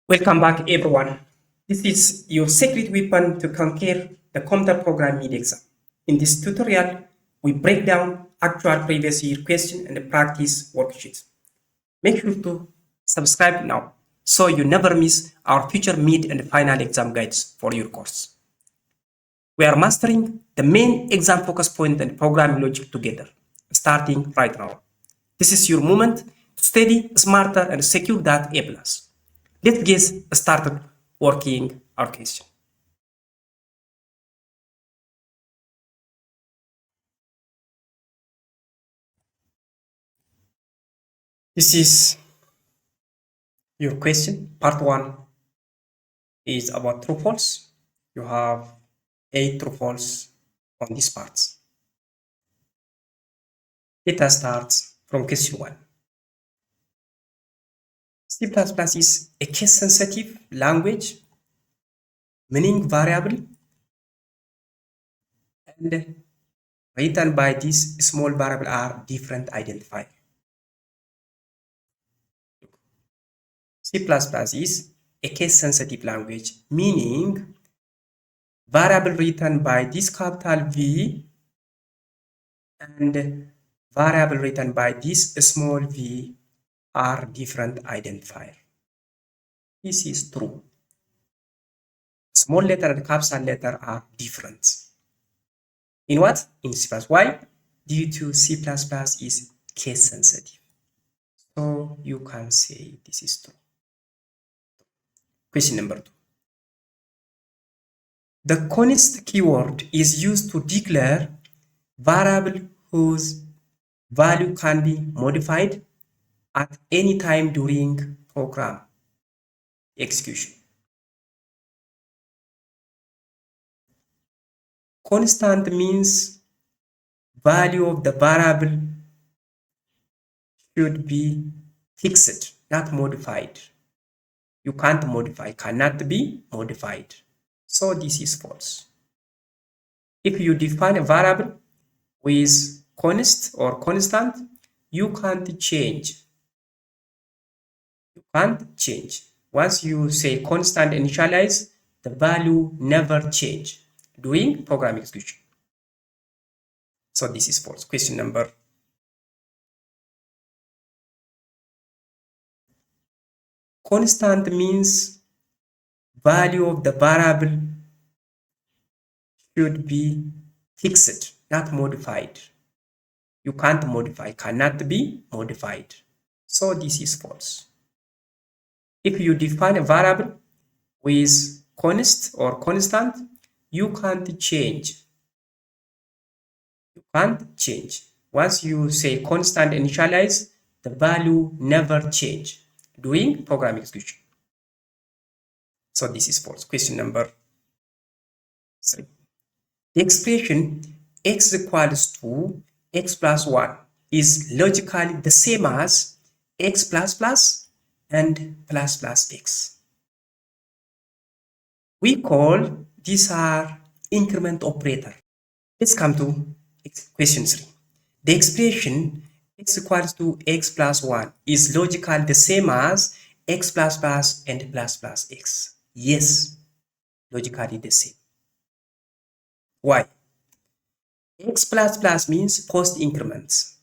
Welcome back, everyone. This is your secret weapon to conquer the computer program mid exam. In this tutorial, we break down actual previous year question and practice worksheets. Make sure to subscribe now so you never miss our future mid and final exam guides for your course. We are mastering the main exam focus point and programming logic together, starting right now. This is your moment to study smarter and secure that A+. Let's get started working our question. This is your question. Part 1 is about true false. You have 8 true false on these parts. Let us start from question 1. C++ is a case-sensitive language, meaning variable, and written by this small variable are different identifier. C++ is a case-sensitive language, meaning variable written by this capital V and variable written by this small v are different identifier. This is true. Small letter and capital letter are different. In what? In C++. Why? Due to C++ is case sensitive. So you can say this is true. Question number 2. The const keyword is used to declare variable whose value can be modified at any time during program execution. Constant means value of the variable should be fixed, not modified. You can't modify, cannot be modified. So this is false. If you define a variable with const or constant, you can't change. You can't change. Once you say constant initialize, the value never change during program execution. So this is false. Question number 4. Constant means value of the variable should be fixed, not modified. You can't modify, cannot be modified. So this is false. If you define a variable with const or constant, you can't change. You can't change. Once you say constant initialize, the value never change during program execution. So this is false. Question number 3. The expression x equals to x plus 1 is logically the same as x plus plus and plus plus x. We call these are increment operator. Let's come to question 3. The expression x equals to x plus 1 is logically the same as x plus plus and plus plus x. Yes, logically the same. Why? X plus plus means post increments.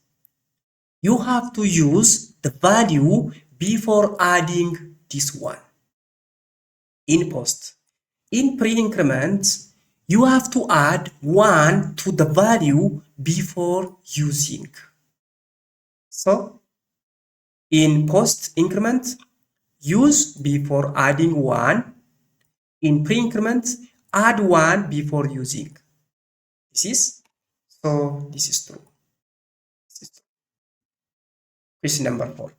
You have to use the value before adding this one. In post. In pre-increment, you have to add 1 to the value before using. So, in post increment, use before adding 1. In pre-increment, add 1 before using. This is true. This is true. Question number 4.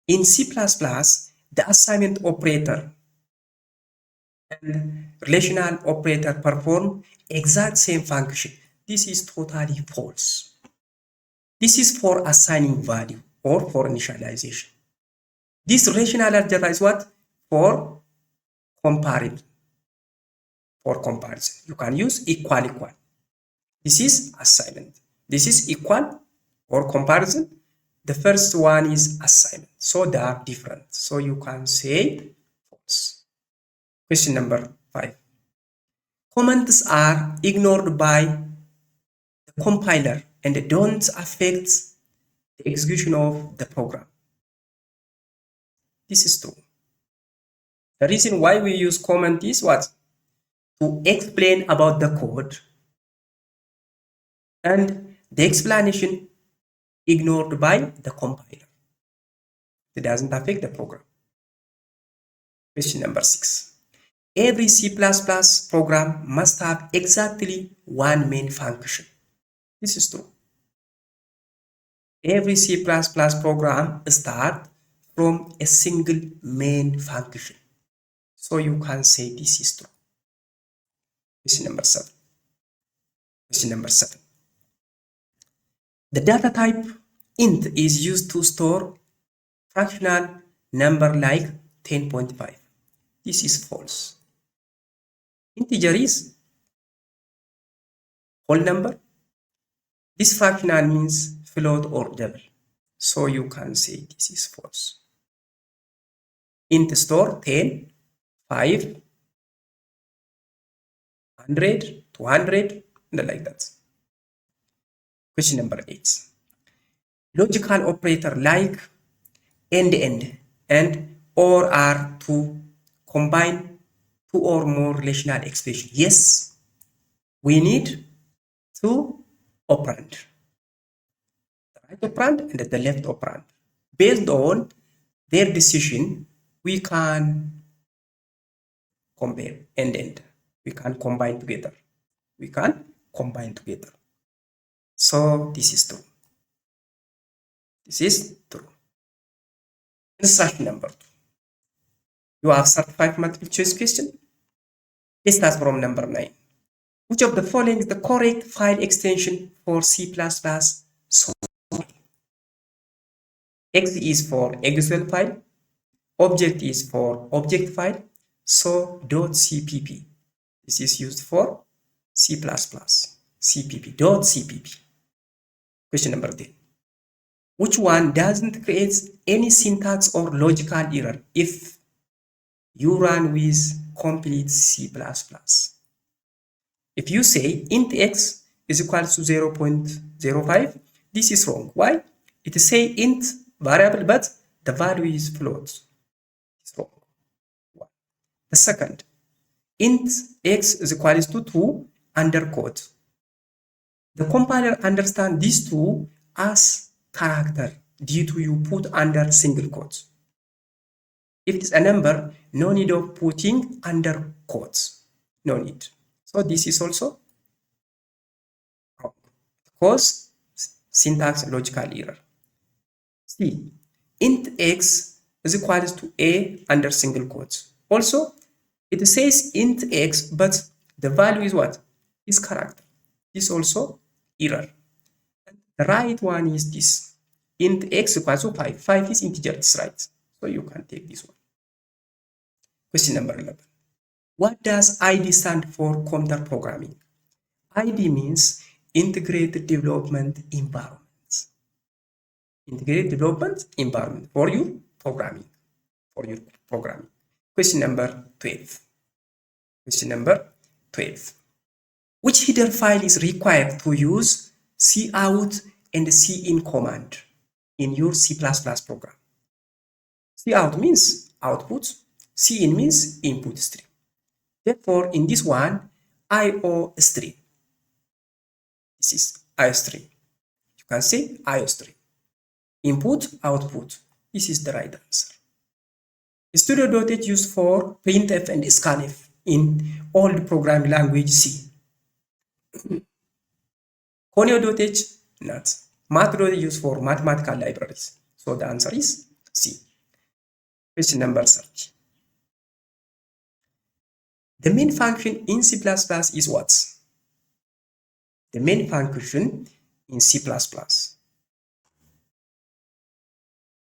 In C++, the assignment operator and relational operator perform exact same function. This is totally false. This is for assigning value or for initialization. This relational algebra is what? For comparison. For comparison. You can use equal equal. This is assignment. This is equal or comparison. The first one is assignment. So they are different. So you can say false. Question number 5. Comments are ignored by the compiler and don't affect the execution of the program. This is true. The reason why we use comment is what? To explain about the code, and the explanation ignored by the compiler. It doesn't affect the program. Question number 6. Every C++ program must have exactly one main function. This is true. Every C++ program starts from a single main function. So you can say this is true. Question number 7. Question number 7. The data type int is used to store fractional number like 10.5. This is false. Integer is whole number. This fractional means float or double. So you can say this is false. Int store 10, 5, 100, 200, and like that. Question number 8. Logical operator like end and or are to combine two or more relational expressions. Yes, we need two operand, the right operand and the left operand. Based on their decision, we can compare end. We can combine together. So this is true. This is true. Instruction number 2. You have 35 multiple choice question. It starts from number 9. Which of the following is the correct file extension for C++? So X is for executable file, object is for object file, so .cpp. This is used for C++, cpp. Question number 10. Which one doesn't create any syntax or logical error if you run with complete C++? If you say int x is equal to 0.05, this is wrong. Why? It is say int variable, but the value is float. It's wrong. Why? The second, int x is equal to 2 underquote. The compiler understands these two as character due to you put under single quotes. If it's a number, no need of putting under quotes. No need. So this is also wrong. Cause syntax logical error. C. Int x is equal to a under single quotes. Also, it says int x, but the value is what? Is character. This also error. The right one is this. Int x equals to 5. 5 is integer, it's right. So you can take this one. Question number 11. What does ID stand for computer programming? ID means integrated development environment. Integrated development environment for your programming. Question number 12. Question number 12. Which header file is required to use cout and cin command in your C++ program? Cout means output, cin means input stream. Therefore, in this one, IO stream. This is IO stream. You can say IO stream. Input, output. This is the right answer. Studio.h used for printf and scanf in all the programming language C. Conio.h not. Math.h used for mathematical libraries. So the answer is C. Question number 30. The main function in C++ is what? The main function in C++.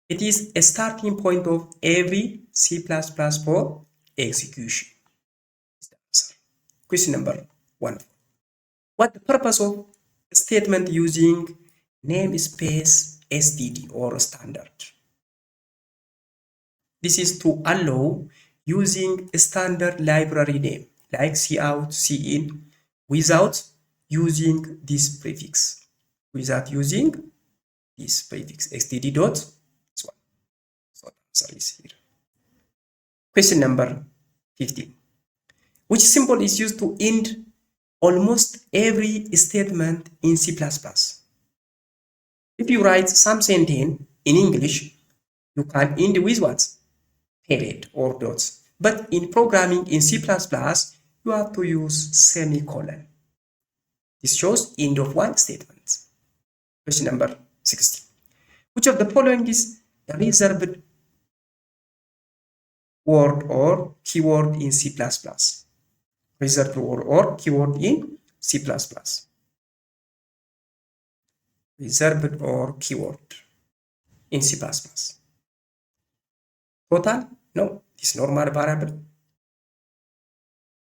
It is a starting point of every C++ for execution. Is the answer. Question number 1. What the purpose of a statement using namespace std or standard. This is to allow using a standard library name like cout, cin without using this prefix. Without using this prefix std dot this one. So the answer is here. Question number 15. Which symbol is used to end almost every statement in C++? If you write some sentence in English, you can end with what? Period or dots. But in programming in C++, you have to use semicolon. This shows end of one statement. Question number 16. Which of the following is a reserved word or keyword in C++? Reserved word or keyword in C++. Reserved or keyword in C++. Total? No, this normal variable.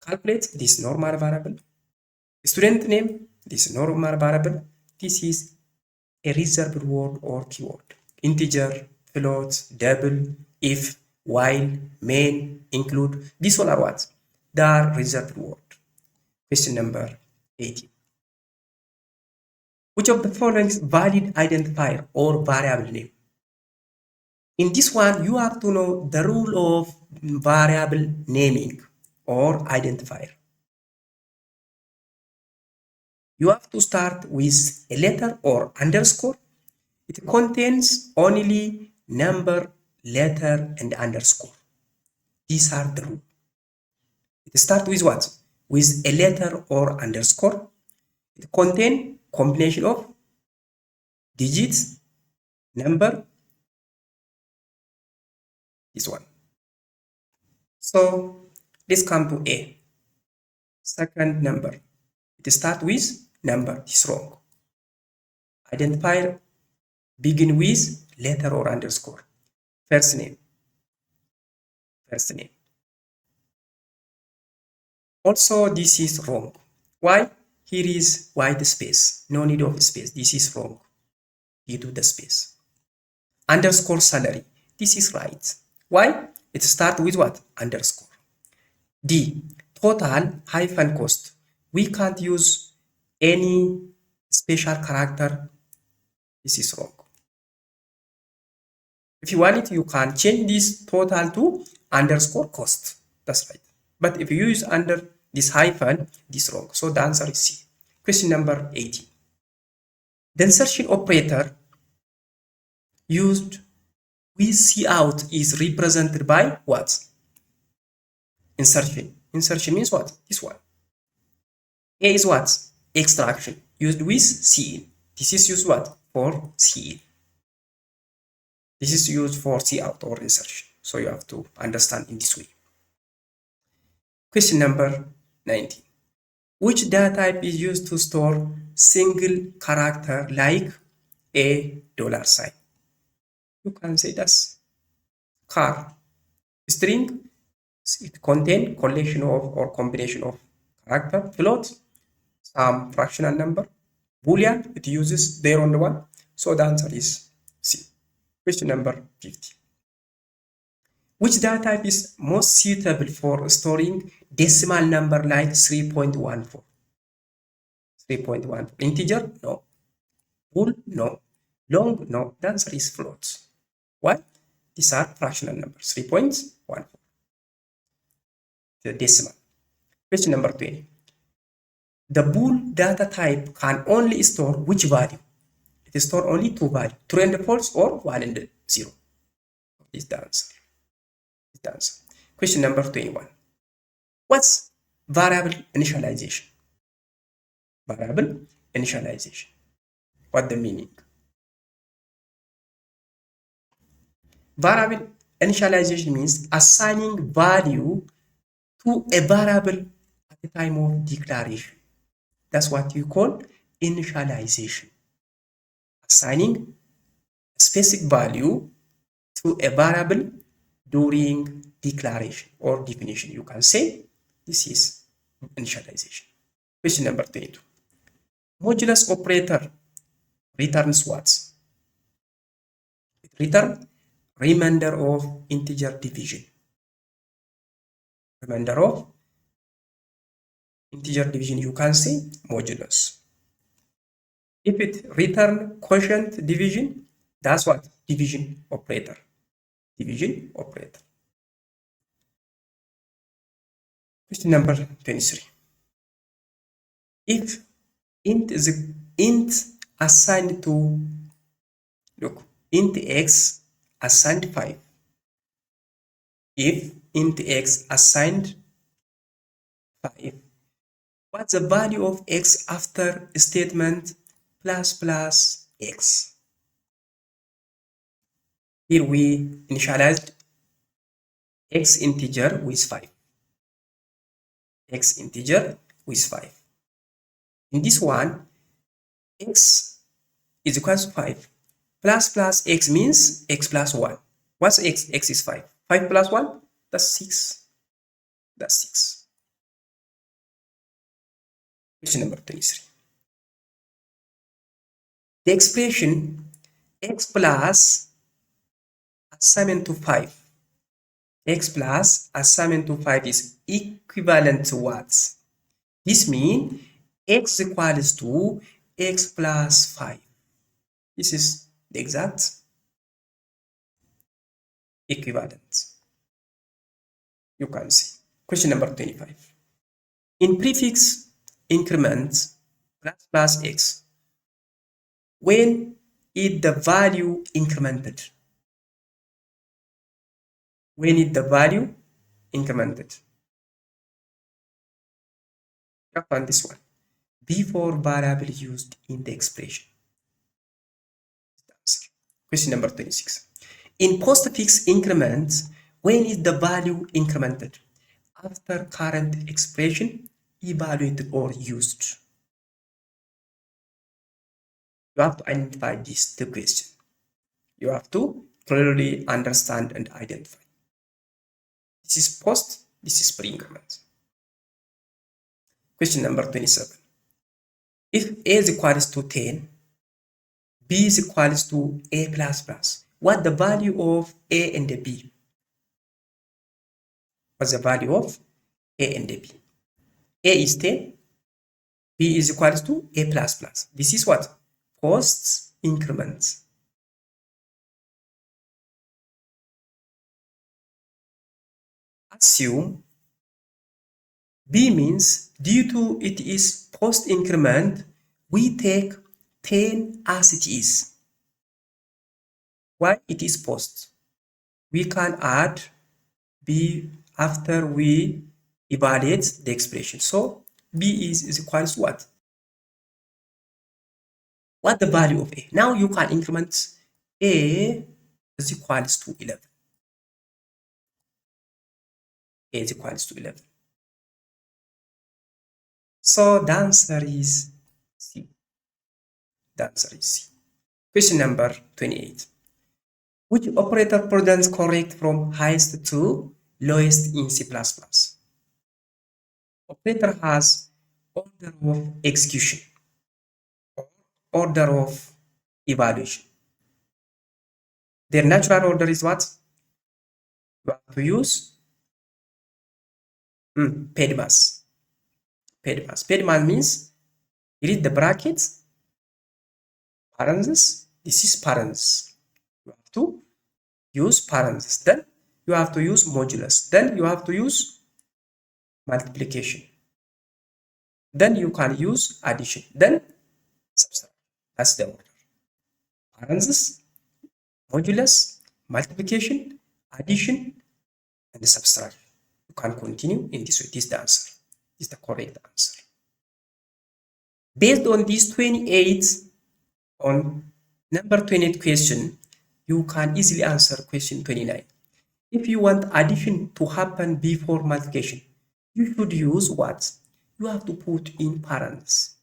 Calculate, this normal variable. Student name, this normal variable. This is a reserved word or keyword. Integer, float, double, if, while, main, include. These all are what? They are reserved word. Question number 18. Which of the following is valid identifier or variable name? In this one, you have to know the rule of variable naming or identifier. You have to start with a letter or underscore. It contains only number, letter, and underscore. These are the rules. It starts with what? With a letter or underscore. It contains combination of digits, number, this one. So let's come to A. Second number. It starts with number. This is wrong. Identifier begin with letter or underscore. First name. First name. Also, this is wrong. Why? Here is white space. No need of space. This is wrong. Due to the space. Underscore salary. This is right. Why? It starts with what? Underscore. D. Total hyphen cost. We can't use any special character. This is wrong. If you want it, you can change this total to underscore cost. That's right. But if you use under this hyphen, this is wrong. So the answer is C. Question number 18. The insertion operator used with cout is represented by what? Insertion. Insertion means what? This one. A is what? Extraction. Used with cin. This is used what? For cin. This is used for cout or insertion. So you have to understand in this way. Question number 19. Which data type is used to store single character like a $sign? You can say that's car. String, it contains collection of or combination of character. Float, some fractional number. Boolean, it uses their own one. So the answer is C. Question number 50. Which data type is most suitable for storing decimal number like 3.14? 3.14. Integer? No. Whole? No. Long? No. The answer is float. Why? These are fractional numbers. 3.14. The decimal. Question number 20. The bool data type can only store which value? It stores only two values, true and false or 1 and 0. This is the answer. The answer. Question number 21. What's variable initialization? Variable initialization. What the meaning? Variable initialization means assigning value to a variable at the time of declaration. That's what you call initialization. Assigning a specific value to a variable during declaration or definition. You can say this is initialization. Question number 22. Modulus operator returns what? Return remainder of integer division. Remainder of integer division, you can say modulus. If it return quotient division, that's what? Division operator. Division operator. Question number 23. If int assigned to, look, int x assigned 5. If int x assigned 5, what's the value of x after statement plus x? Here we initialized x integer with 5. X integer with 5. In this one, x is equal to 5. Plus x means x plus 1. What's x? X is 5. 5 plus 1? That's 6. That's 6. Question number 23. The expression x plus assignment to 5. X plus assignment to 5 is equivalent to what? This means x equals to x plus 5. This is the exact equivalent. You can see. Question number 25. In prefix increment plus x, when is the value incremented? When is the value incremented? You find this one. Before variable used in the expression. Question number 26. In postfix increment, when is the value incremented? After current expression evaluated or used. You have to identify these two questions. You have to clearly understand and identify. This is post, this is pre-increment. Question number 27. If A is equals to 10, B is equals to A plus plus, what the value of A and B? What's the value of A and B? A is 10, B is equals to A plus plus. This is what? Post increment. Assume B means due to it is post increment, we take 10 as it is. Why it is post? We can add B after we evaluate the expression. So B is equals to what? What the value of A? Now you can increment A is equals to 11. A is equals to 11. So the answer is C. The answer is C. Question number 28. Which operator presents correct from highest to lowest in C++? Operator has order of execution, order of evaluation. Their natural order is what? You have to use PEDMAS. PEDMAS. PEDMAS means read the brackets, parentheses. This is parentheses. You have to use parentheses. Then you have to use modulus. Then you have to use multiplication. Then you can use addition. Then subtraction. That's the order. Parentheses, modulus, multiplication, addition, and subtraction. You can continue in this way. This is the answer. This is the correct answer. Based on this 28, on number 28 question, you can easily answer question 29. If you want addition to happen before multiplication, you should use what? You have to put in parentheses.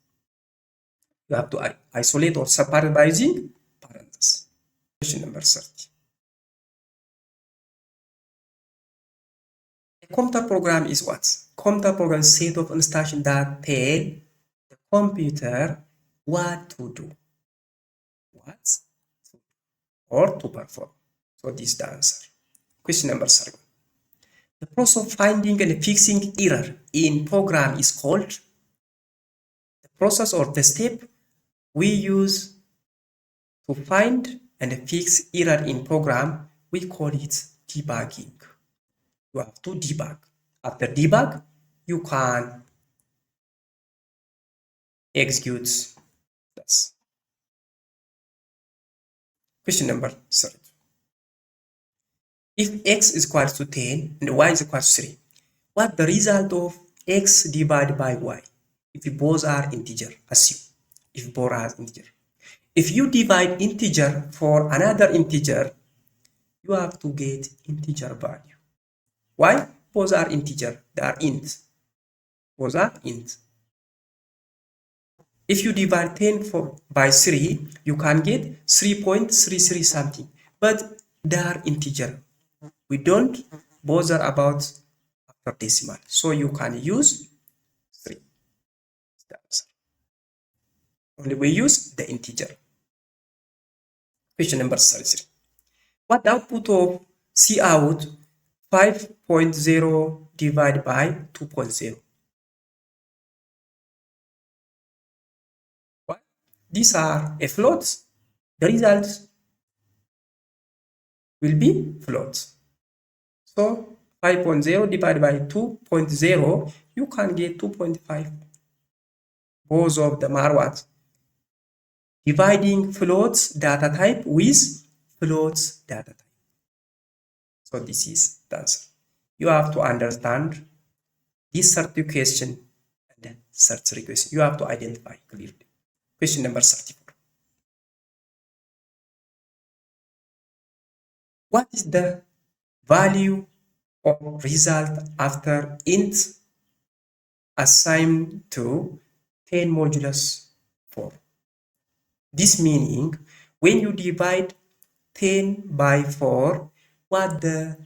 You have to isolate or separate by using parentheses. Question number 30. A computer program is what? Computer program is a set of instructions that tell the computer what to do. What? or to perform. So this is the answer. Question number 7. The process of finding and fixing error in program is called the process or the step we use to find and fix error in program. We call it debugging. You have to debug. After debug, you can execute this. Question number 3. If x is equal to 10 and y is equal to 3, what the result of x divided by y? If both are integer, assume. If both are integer. If you divide integer for another integer, you have to get integer value. Why? Both are integer. They are int. Both are int. If you divide 10 by 3, you can get 3.33 something. But they are integer. We don't bother about after decimal. So you can use 3. Only we use the integer. Question number 33. What the output of Cout 5.0 divided by 2.0? What? These are a floats. The results will be floats. So 5.0 divided by 2.0, you can get 2.5. Both of them are what? Dividing floats data type with floats data type. So this is the answer. You have to understand this 30 question and 33 question. You have to identify clearly. Question number 34. What is the value of result after int assigned to 10 modulus 4? This meaning when you divide 10 by 4, what the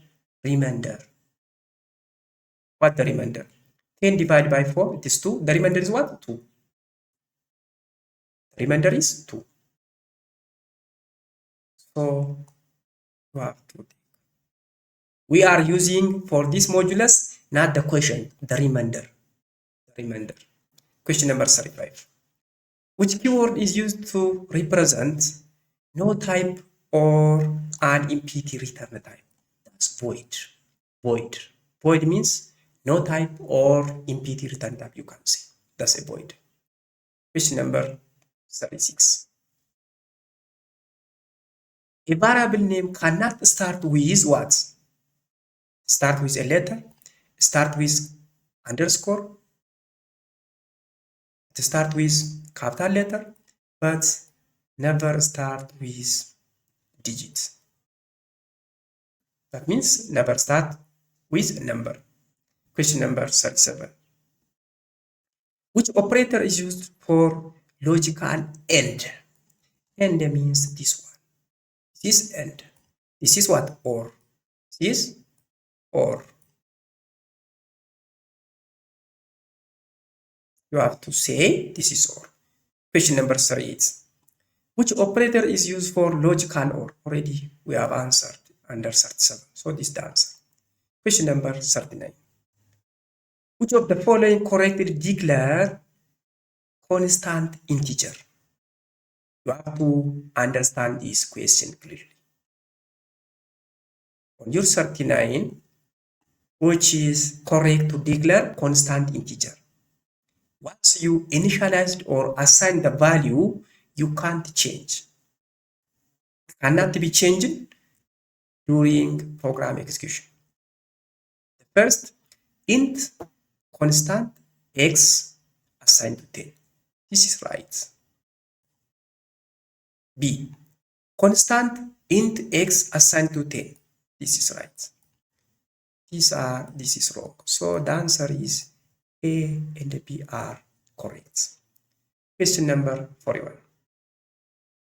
remainder? What the remainder? 10 divided by 4, it is 2. The remainder is what? 2. The remainder is 2. So you have to think. We are using for this modulus, not the question, the remainder. The remainder. Question number 35. Which keyword is used to represent no type or an empty return type? That's void. Void. Void means no type or empty return type, you can say. That's a void. Question number 36. A variable name cannot start with what? Start with a letter, start with underscore, start with capital letter, but never start with digits. That means never start with a number. Question number 37. Which operator is used for logical AND? AND means this one. This is AND. This is what? OR. This is OR. You have to say this is OR. Question number 38. Which operator is used for logical OR? Already we have answered under 37. So this is the answer. Question number 39. Which of the following correctly declare constant integer? You have to understand this question clearly. On your 39, which is correct to declare constant integer. Once you initialized or assign the value, you can't change. It cannot be changed during program execution. The first, int constant x assigned to 10. This is right. B, constant int x assigned to 10. This is right. This is wrong. So the answer is A and B are correct. Question number 41.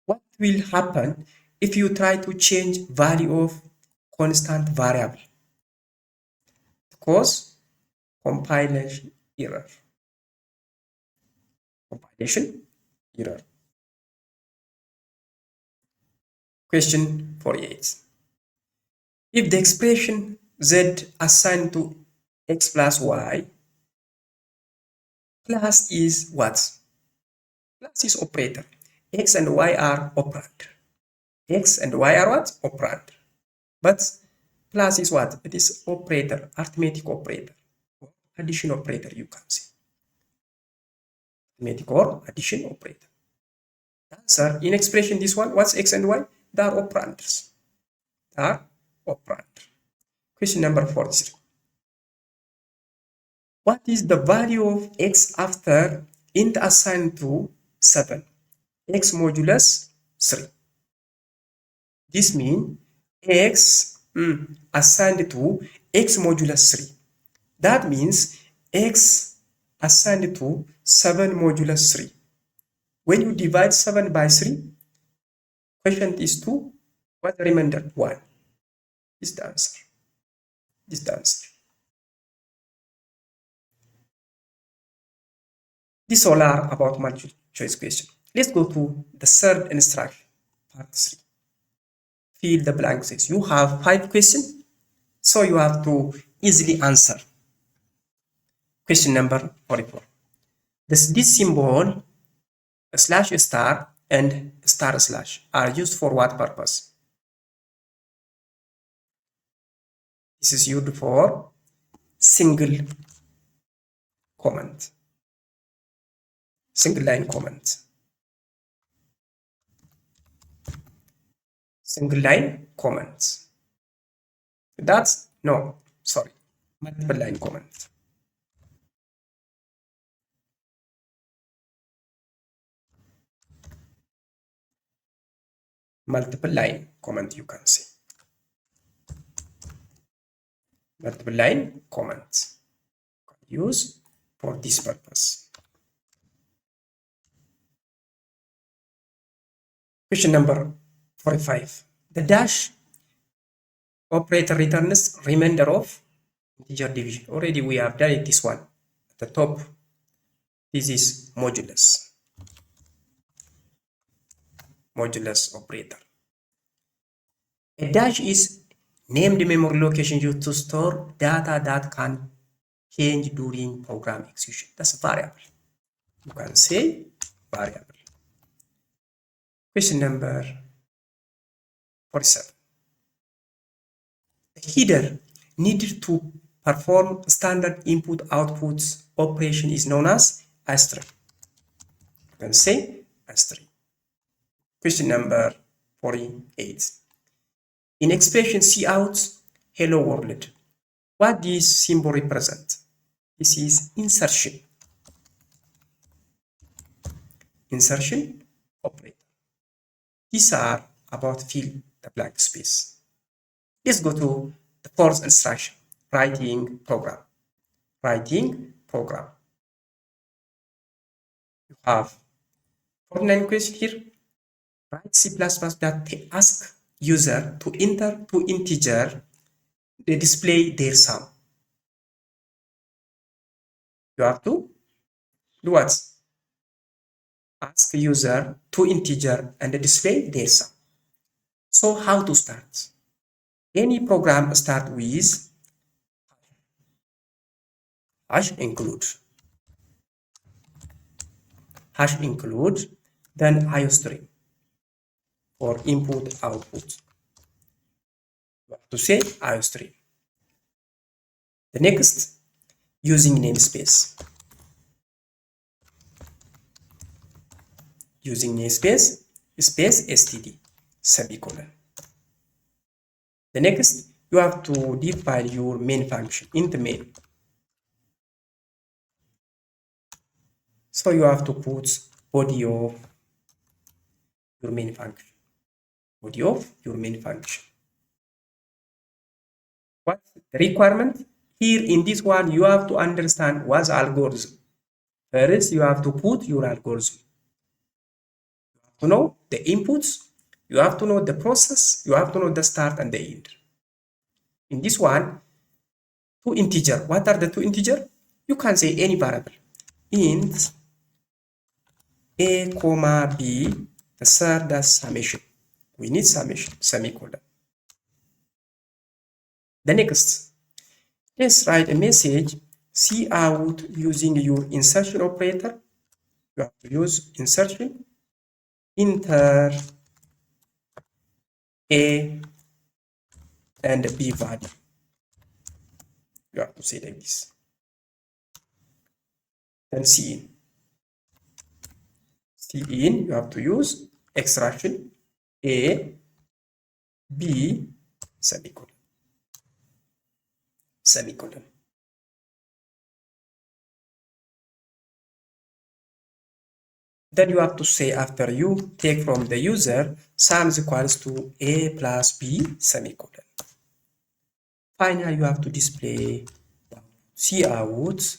What will happen if you try to change value of constant variable? Cause compilation error. Compilation error. Question 48. If the expression z assigned to x plus y plus is what? Plus is operator. X and y are operand. X and y are what? Operand. But plus is what? It is operator, arithmetic operator, or addition operator, you can say. Arithmetic or addition operator. The answer in expression this one, what's x and y? They are operands. They are operand. Question number 43. What is the value of x after int assigned to 7? X modulus 3. This means x assigned to x modulus 3. That means x assigned to 7 modulus 3. When you divide 7 by 3, quotient is 2. What's the remainder? 1. This is the answer. This is the answer. These all are about multiple choice question. Let's go to the third instruction, part 3. Fill the blank space. You have 5 questions, so you have to easily answer. Question number 44. This symbol, slash star and star slash, are used for what purpose? This is used for single comment, single line comment, single line comments. That's no, sorry, multiple line comment. Multiple line comment, you can say. Multiple line comments use for this purpose. Question number 45. The dash operator returns remainder of integer division. Already we have done it, this one at the top. This is modulus. Modulus operator. A dash is named memory location used to store data that can change during program execution. That's a variable. You can say variable. Question number 47. The header needed to perform standard input-output operation is known as string. You can say string. Question number 48. In expression cout hello world, what does symbol represent? This is insertion. Insertion operator. These are about fill the blank space. Let's go to the fourth instruction, writing program. Writing program. You have 49 questions here. Write C++ that ask user to enter two integer, they display their sum. You have to do what? Ask user to integer and display their sum. So how to start? Any program start with hash include. Hash include, then IOStream for input output. You have to say IOStream. The next, using namespace. Using namespace, space std, semicolon. The next, you have to define your main function in the main. So you have to put body of your main function. Body of your main function. What's the requirement? Here in this one, you have to understand what's algorithm. First, you have to put your algorithm. You have to know the inputs. You have to know the process. You have to know the start and the end. In this one, two integer. What are the two integer? You can say any variable. Int a, b, the third, that's summation, We need summation, semicolon. The next, let's write a message cout using your insertion operator. You have to use insertion, enter A and B value. You have to say like this. Then cin. Cin, you have to use extraction A, B, semicolon. Semicolon. Then you have to say after you take from the user sum is equals to A plus B, semicolon. Finally, you have to display cout.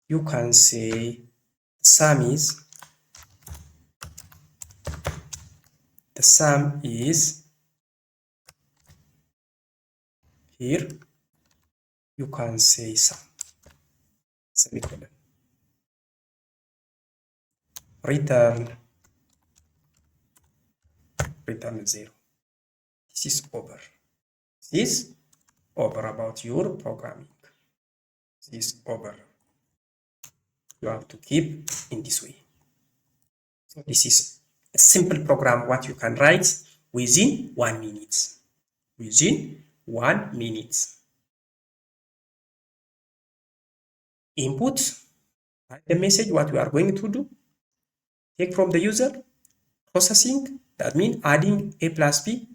You can say the sum is here. You can say sum, semicolon. Return 0. This is over. This is over about your programming. This is over. You have to keep in this way. So this is a simple program what you can write within 1 minute. Within 1 minute. Input, write the message what we are going to do. Take from the user, processing, that means adding A plus B,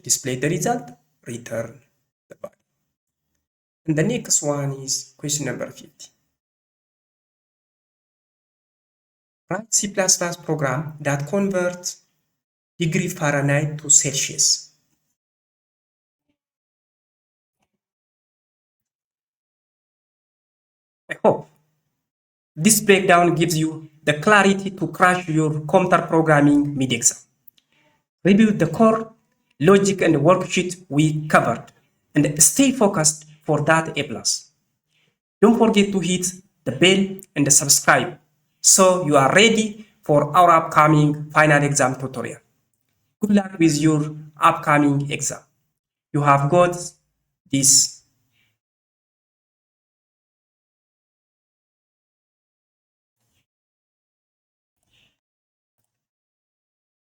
display the result, return the value. And the next one is question number 50. Write C++ program that converts degree Fahrenheit to Celsius. I hope this breakdown gives you the clarity to crash your computer programming mid-exam. Review the core logic and worksheet we covered and stay focused for that A+. Don't forget to hit the bell and subscribe so you are ready for our upcoming final exam tutorial. Good luck with your upcoming exam. You have got this.